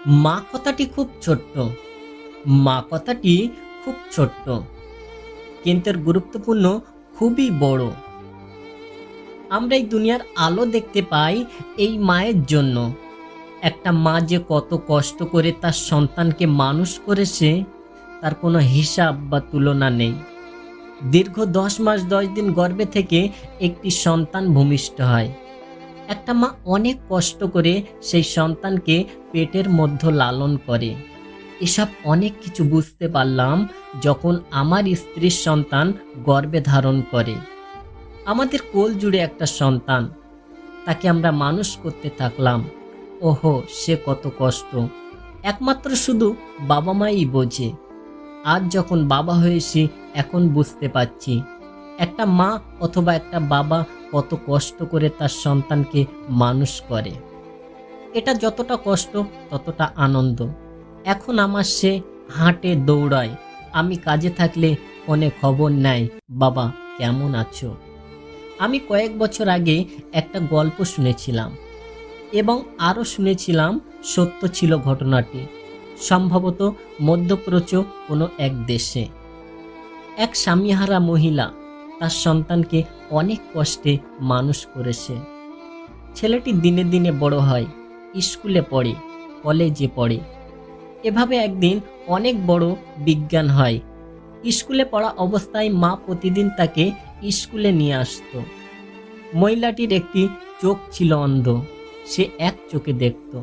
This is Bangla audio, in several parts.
মা কথাটি খুব ছোট্ট। মা কথাটি খুব ছোট্ট, কিন্তু এর গুরুত্বপূর্ণ খুবই বড়। আমরা এই দুনিয়ার আলো দেখতে পাই এই মায়ের জন্য। একটা মা যে কত কষ্ট করে তার সন্তানকে মানুষ করেছে, তার কোনো হিসাব বা তুলনা নেই। দীর্ঘ 10 মাস 10 দিন গর্ভে থেকে একটি সন্তান ভূমিষ্ঠ হয়। একটা মা অনেক কষ্ট করে সেই সন্তানকে পেটের মধ্যে লালন করে। এসব অনেক কিছু বুঝতে পারলাম যখন আমার স্ত্রীর সন্তান গর্ভে ধারণ করে। আমাদের কোল জুড়ে একটা সন্তান, তাকে আমরা মানুষ করতে থাকলাম। ওহো, সে কত কষ্ট একমাত্র শুধু বাবা মাই বোঝে। আজ যখন বাবা হয়েছি এখন বুঝতে পারছি একটা মা অথবা একটা বাবা কত কষ্ট করে তার সন্তানকে মানুষ করে। এটা যতটা কষ্ট ততটা আনন্দ। এখন আমার সে হাঁটে দৌড়ায়, আমি কাজে থাকলে ফোনে খবর নেয়, বাবা কেমন আছো। আমি কয়েক বছর আগে একটা গল্প শুনেছিলাম এবং আরও শুনেছিলাম সত্য ছিল ঘটনাটি। সম্ভবত মধ্যপ্রাচ্য কোনো এক দেশে এক স্বামীহারা মহিলা তার সন্তানকে অনেক কষ্টে মানুষ করেছে। ছেলেটি দিনে দিনে বড় হয়, স্কুলে পড়ে, কলেজে পড়ে। এভাবে একদিন অনেক বড় বিজ্ঞান হয়। স্কুলে পড়া অবস্থায় মা প্রতিদিন তাকে স্কুলে নিয়ে আসতো। মহিলাটির একটি চোখ ছিল অন্ধ, সে এক চোখে দেখত।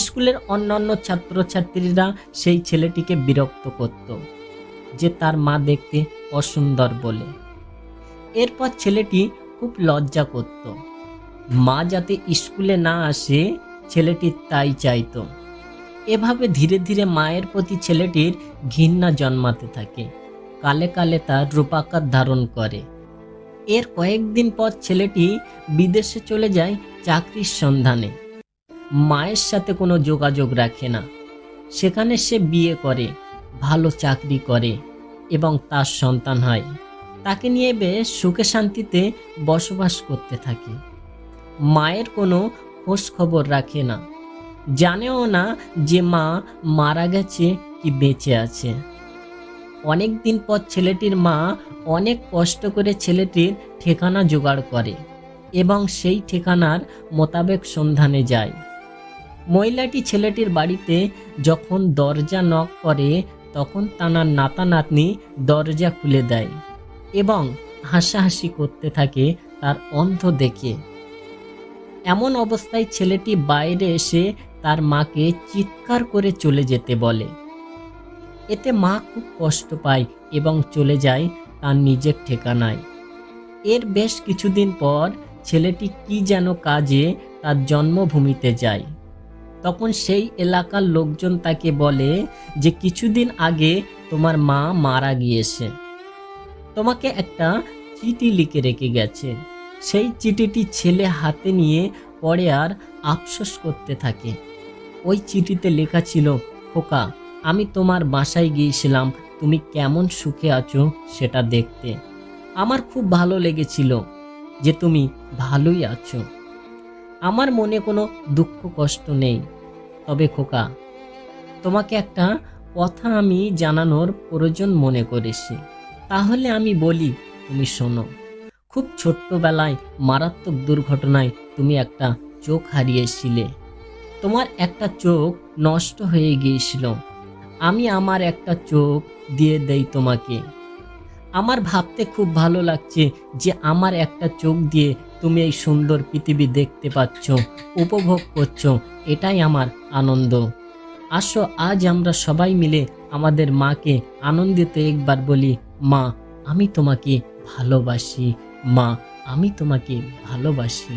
স্কুলের অন্যান্য ছাত্রছাত্রীরা সেই ছেলেটিকে বিরক্ত করত যে তার মা দেখতে অসুন্দর বলে। এরপর ছেলেটি খুব লজ্জা করত। মা যাতে স্কুলে না আসে ছেলেটি তাই চাইতো। এভাবে ধীরে ধীরে মায়ের প্রতি ছেলেটির ঘৃণা জন্মাতে থাকে। কালে কালে তার রূপাকার ধারণ করে। এর কয়েকদিন পর ছেলেটি বিদেশে চলে যায় চাকরির সন্ধানে। মায়ের সাথে কোনো যোগাযোগ রাখে না। সেখানে সে বিয়ে করে, ভালো চাকরি করে এবং তার সন্তান হয়। তাকে নিয়ে বেশ সুখে শান্তিতে বসবাস করতে থাকে। মায়ের কোনো খোঁজ খবর রাখে না, জানেও না যে মা মারা গেছে কি বেঁচে আছে। অনেক দিন পর ছেলেটির মা অনেক কষ্ট করে ছেলেটির ঠিকানা জোগাড় করে এবং সেই ঠিকানার মোতাবেক সন্ধানে যায়। মহিলাটি ছেলেটির বাড়িতে যখন দরজা নক করে তখন তার নাতা নাতনি দরজা খুলে দেয় এবং হাসাহাসি করতে থাকে তার অন্ধ দেখে। এমন অবস্থায় ছেলেটি বাইরে এসে তার মাকে চিৎকার করে চলে যেতে বলে। এতে মা খুব কষ্ট পায় এবং চলে যায় তার নিজের ঠিকানায়। এর বেশ কিছুদিন পর ছেলেটি কি যেন কাজে তার জন্মভূমিতে যায়। তখন সেই এলাকার লোকজন তাকে বলে যে কিছুদিন আগে তোমার মা মারা গিয়েছে, তোমাকে একটা চিঠি লিখে রেখে গেছে। সেই চিঠিটি ছেলে হাতে নিয়ে পড়ে আর আফসোস করতে থাকে। ওই চিঠিতে লেখা ছিল, খোকা, আমি তোমার বাসায় গিয়েছিলাম, তুমি কেমন সুখে আছো সেটা দেখতে। আমার খুব ভালো লেগেছিল যে তুমি ভালোই আছো। আমার মনে কোনো দুঃখ কষ্ট নেই। তবে খোকা, তোমাকে একটা কথা আমি জানানোর প্রয়োজন মনে করেছি। তাহলে আমি বলি, তুমি শোনো। খুব ছোট্টবেলায় মারাত্মক দুর্ঘটনায় তুমি একটা চোখ হারিয়েছিলে। তোমার একটা চোখ নষ্ট হয়ে গিয়েছিল। আমি আমার একটা চোখ দিয়ে দেই তোমাকে। আমার ভাবতে খুব ভালো লাগছে যে আমার একটা চোখ দিয়ে তুমি এই সুন্দর পৃথিবী দেখতে পাচ্ছ, উপভোগ করছো। এটাই আমার আনন্দ। আসো আজ আমরা সবাই মিলে আমাদের মাকে আনন্দিত একবার বলি, মা আমি তোমাকে ভালোবাসি, মা আমি তোমাকে ভালোবাসি।